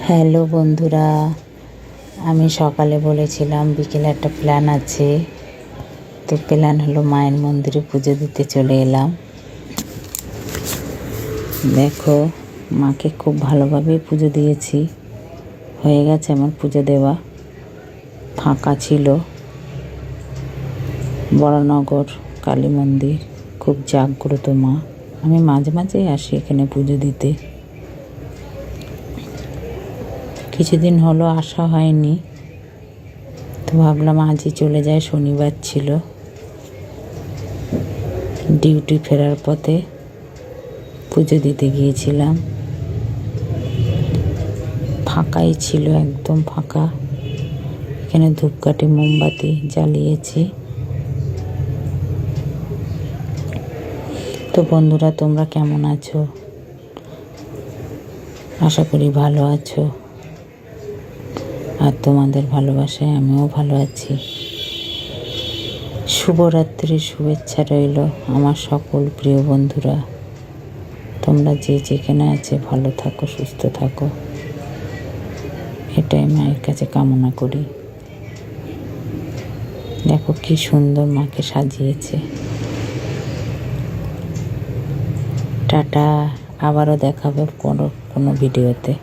Hello বন্ধুরা, আমি সকালে বলেছিলাম বিকেলে একটা প্ল্যান আছে। তো প্ল্যান হলো মায়ের মন্দিরে পুজো দিতে চলে এলাম। দেখো, মাকে খুব ভালোভাবে পুজো দিয়েছি। হয়ে গেছে আমার পুজো দেওয়া। ফাঁকা ছিল। বড়নগর কালী মন্দির খুব জাগ্রত মা। আমি মাঝে মাঝেই আসি এখানে পুজো দিতে। কিছুদিন হলো আসা হয়নি, তো ভাবলাম আজই চলে যায়। শনিবার ছিল, ডিউটি ফেরার পথে পুজো দিতে গিয়েছিলাম। ফাঁকাই ছিল, একদম ফাঁকা। এখানে ধূপকাঠি মোমবাতি জ্বালিয়েছি। তো বন্ধুরা, তোমরা কেমন আছো? আশা করি ভালো আছো, আর তোমাদের ভালোবাসায় আমিও ভালো আছি। শুভরাত্রির শুভেচ্ছা রইল আমার সকল প্রিয় বন্ধুরা। তোমরা যে যেখানে আছে ভালো থাকো, সুস্থ থাকো, এটাই মায়ের কাছে কামনা করি। দেখো কি সুন্দর মাকে সাজিয়েছে। টাটা, আবারও দেখাবে কোনো ভিডিওতে।